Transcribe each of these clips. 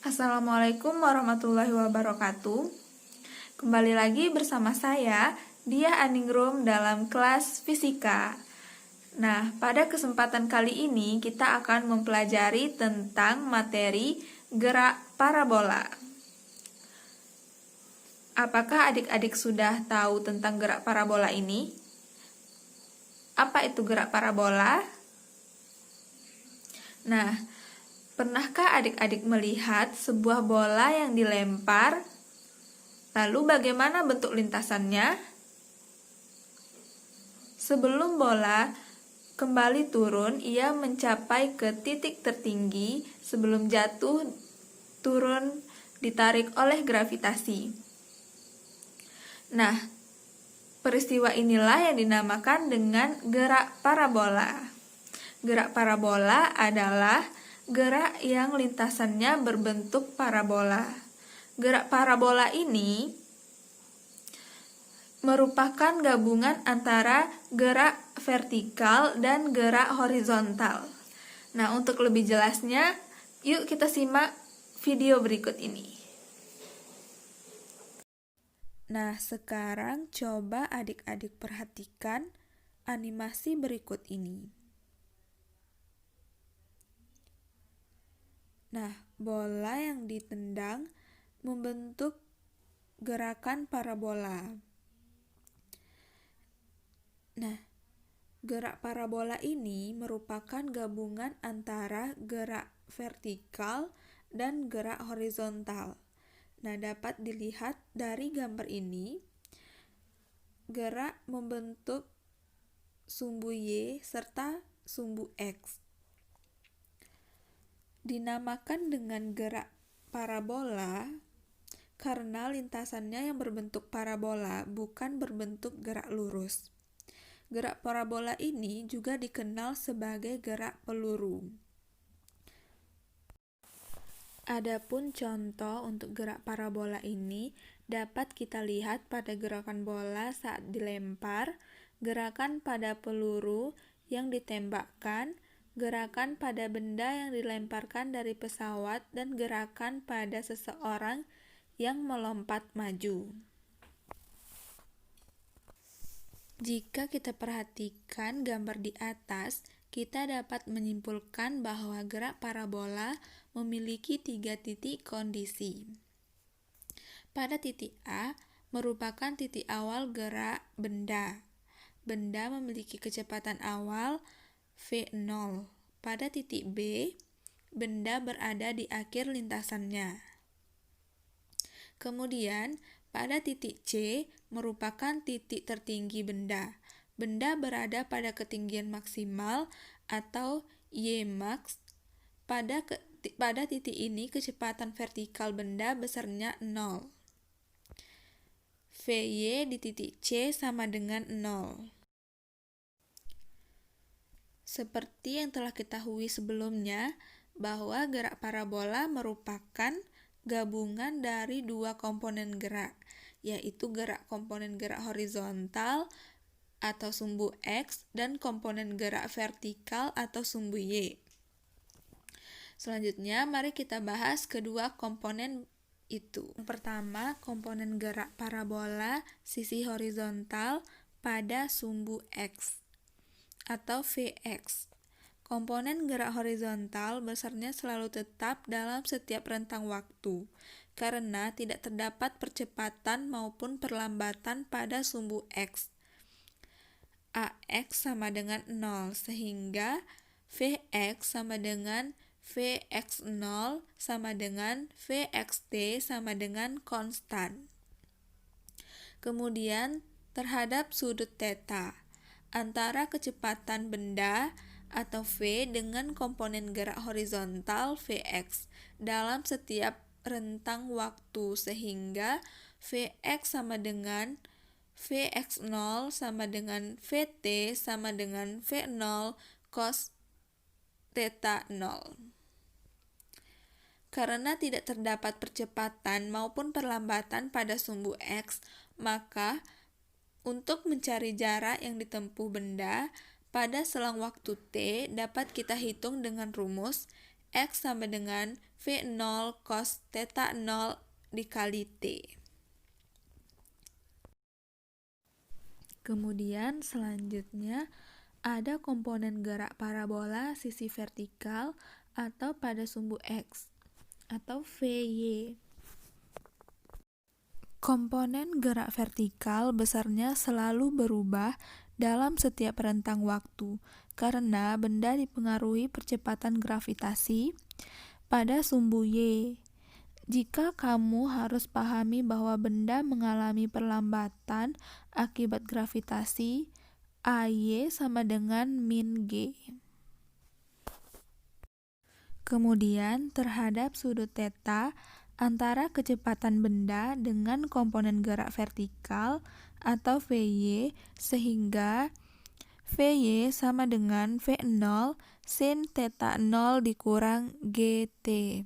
Assalamualaikum warahmatullahi wabarakatuh. Kembali lagi bersama saya, Diah Aningrum dalam kelas fisika. Nah, pada kesempatan kali ini kita akan mempelajari tentang materi gerak parabola. Apakah adik-adik sudah tahu tentang gerak parabola ini? Apa itu gerak parabola? Nah, pernahkah adik-adik melihat sebuah bola yang dilempar? Lalu bagaimana bentuk lintasannya? Sebelum bola kembali turun, ia mencapai ke titik tertinggi sebelum jatuh turun ditarik oleh gravitasi. Nah, peristiwa inilah yang dinamakan dengan gerak parabola. Gerak parabola adalah gerak yang lintasannya berbentuk parabola. Gerak parabola ini merupakan gabungan antara gerak vertikal dan gerak horizontal. Nah, untuk lebih jelasnya, yuk kita simak video berikut ini. Nah, sekarang coba adik-adik perhatikan animasi berikut ini. Nah, bola yang ditendang membentuk gerakan parabola. Nah, gerak parabola ini merupakan gabungan antara gerak vertikal dan gerak horizontal. Nah, dapat dilihat dari gambar ini, gerak membentuk sumbu Y serta sumbu X. Dinamakan dengan gerak parabola karena lintasannya yang berbentuk parabola, bukan berbentuk gerak lurus. Gerak parabola ini juga dikenal sebagai gerak peluru. Adapun contoh untuk gerak parabola ini dapat kita lihat pada gerakan bola saat dilempar, gerakan pada peluru yang ditembakkan, gerakan pada benda yang dilemparkan dari pesawat, dan gerakan pada seseorang yang melompat maju. Jika kita perhatikan gambar di atas, kita dapat menyimpulkan bahwa gerak parabola memiliki 3 titik kondisi. Pada titik A merupakan titik awal gerak benda. Benda memiliki kecepatan awal v0. Pada titik B, benda berada di akhir lintasannya. Kemudian, pada titik C merupakan titik tertinggi benda. Benda berada pada ketinggian maksimal atau Ymax. Pada titik ini kecepatan vertikal benda besarnya 0. Vy di titik C sama dengan 0. Seperti yang telah kita ketahui sebelumnya, bahwa gerak parabola merupakan gabungan dari 2 komponen gerak, yaitu komponen gerak horizontal atau sumbu X dan komponen gerak vertikal atau sumbu Y. Selanjutnya, mari kita bahas kedua komponen itu. Yang pertama, komponen gerak parabola sisi horizontal pada sumbu X atau Vx. Komponen gerak horizontal besarnya selalu tetap dalam setiap rentang waktu, karena tidak terdapat percepatan maupun perlambatan pada sumbu X. Ax sama dengan 0, sehingga Vx sama dengan Vx0 sama dengan Vxt sama dengan konstan. Kemudian, terhadap sudut theta antara kecepatan benda atau V dengan komponen gerak horizontal Vx dalam setiap rentang waktu, sehingga Vx sama dengan Vx0 sama dengan Vt sama dengan V0 cos theta 0. Karena tidak terdapat percepatan maupun perlambatan pada sumbu X, maka untuk mencari jarak yang ditempuh benda pada selang waktu T dapat kita hitung dengan rumus X sama dengan V0 cos theta 0 dikali T. Kemudian selanjutnya ada komponen gerak parabola sisi vertikal atau pada sumbu X atau VY. Komponen gerak vertikal besarnya selalu berubah dalam setiap rentang waktu karena benda dipengaruhi percepatan gravitasi pada sumbu Y. Jika kamu harus pahami bahwa benda mengalami perlambatan akibat gravitasi, AY sama dengan min G. Kemudian terhadap sudut theta antara kecepatan benda dengan komponen gerak vertikal atau VY, sehingga VY sama dengan V0 sin theta 0 dikurang GT.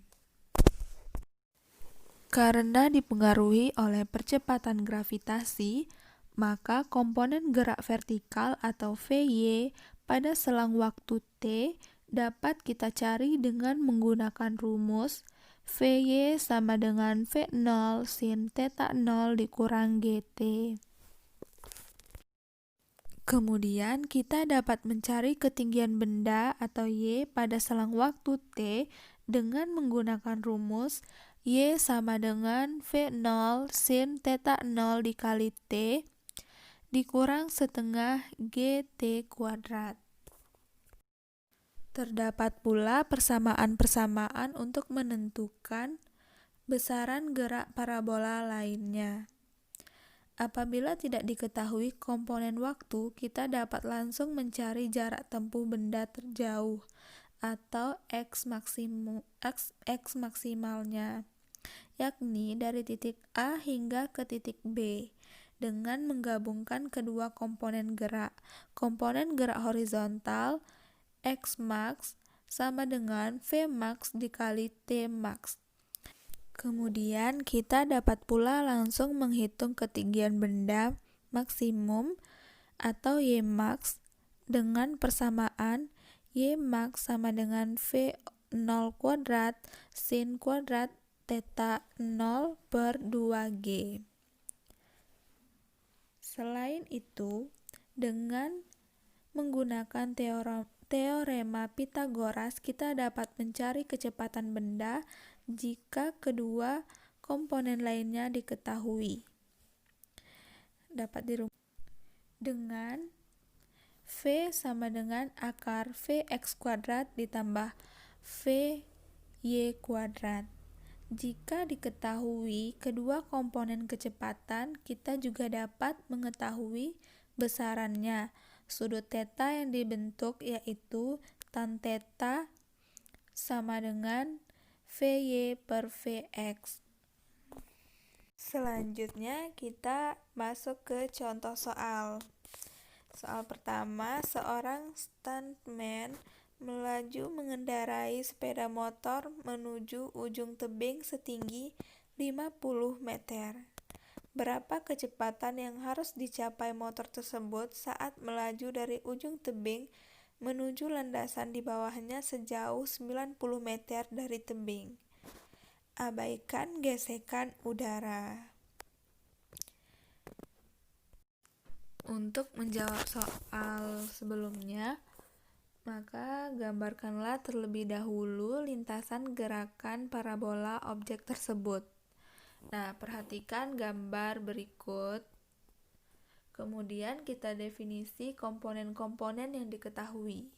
Karena dipengaruhi oleh percepatan gravitasi, maka komponen gerak vertikal atau VY pada selang waktu T dapat kita cari dengan menggunakan rumus VY sama dengan V0 sin theta 0 dikurang GT. Kemudian kita dapat mencari ketinggian benda atau Y pada selang waktu T dengan menggunakan rumus Y sama dengan V0 sin theta 0 dikali T dikurang setengah GT kuadrat. Terdapat pula persamaan-persamaan untuk menentukan besaran gerak parabola lainnya. Apabila tidak diketahui komponen waktu, kita dapat langsung mencari jarak tempuh benda terjauh atau X maksimalnya, yakni dari titik A hingga ke titik B dengan menggabungkan kedua komponen gerak. Komponen gerak horizontal X max sama dengan V max dikali T max. Kemudian kita dapat pula langsung menghitung ketinggian benda maksimum atau Y max dengan persamaan Y max sama dengan V0 kuadrat sin kuadrat theta 0 per 2G. Selain itu, dengan menggunakan teorema Pythagoras, kita dapat mencari kecepatan benda jika kedua komponen lainnya diketahui. Dapat dirumuskan dengan V sama dengan akar Vx kuadrat ditambah Vy kuadrat. Jika diketahui kedua komponen kecepatan, kita juga dapat mengetahui besarannya. Sudut theta yang dibentuk yaitu tan theta sama dengan Vy per Vx. Selanjutnya kita masuk ke contoh soal. Soal pertama, seorang stuntman melaju mengendarai sepeda motor menuju ujung tebing setinggi 50 meter. Berapa kecepatan yang harus dicapai motor tersebut saat melaju dari ujung tebing menuju landasan di bawahnya sejauh 90 meter dari tebing? Abaikan gesekan udara. Untuk menjawab soal sebelumnya, maka gambarkanlah terlebih dahulu lintasan gerakan parabola objek tersebut. Nah, perhatikan gambar berikut. Kemudian kita definisi komponen-komponen yang diketahui.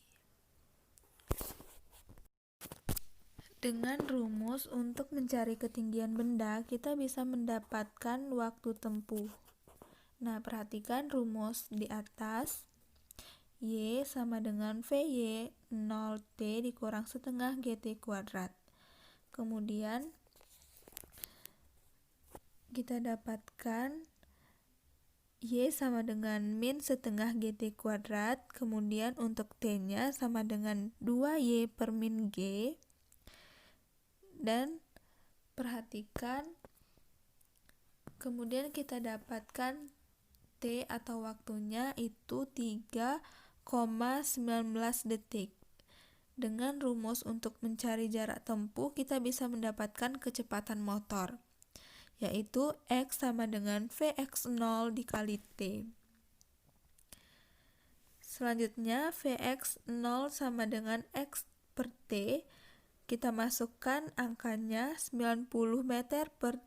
Dengan rumus untuk mencari ketinggian benda, kita bisa mendapatkan waktu tempuh. Nah, perhatikan rumus di atas. Y sama dengan Vy 0T dikurang setengah GT kuadrat. Kemudian kita dapatkan Y sama dengan min setengah GT kuadrat. Kemudian untuk T-nya sama dengan 2Y per min G. Dan perhatikan, kemudian kita dapatkan T atau waktunya itu 3,19 detik. Dengan rumus untuk mencari jarak tempuh, kita bisa mendapatkan kecepatan motor, yaitu X sama dengan Vx0 dikali T. Selanjutnya, Vx0 sama dengan X per T. Kita masukkan angkanya 90 meter per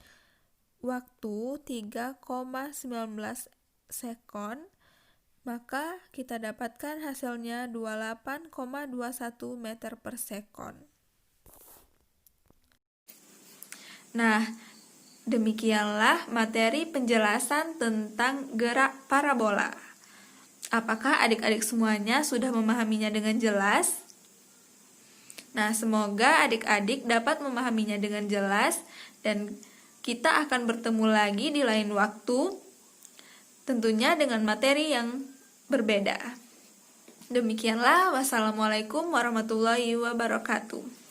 waktu 3,19 sekon. Maka kita dapatkan hasilnya 28,21 meter per sekon. Nah, demikianlah materi penjelasan tentang gerak parabola. Apakah adik-adik semuanya sudah memahaminya dengan jelas? Nah, semoga adik-adik dapat memahaminya dengan jelas dan kita akan bertemu lagi di lain waktu, tentunya dengan materi yang berbeda. Demikianlah, wassalamualaikum warahmatullahi wabarakatuh.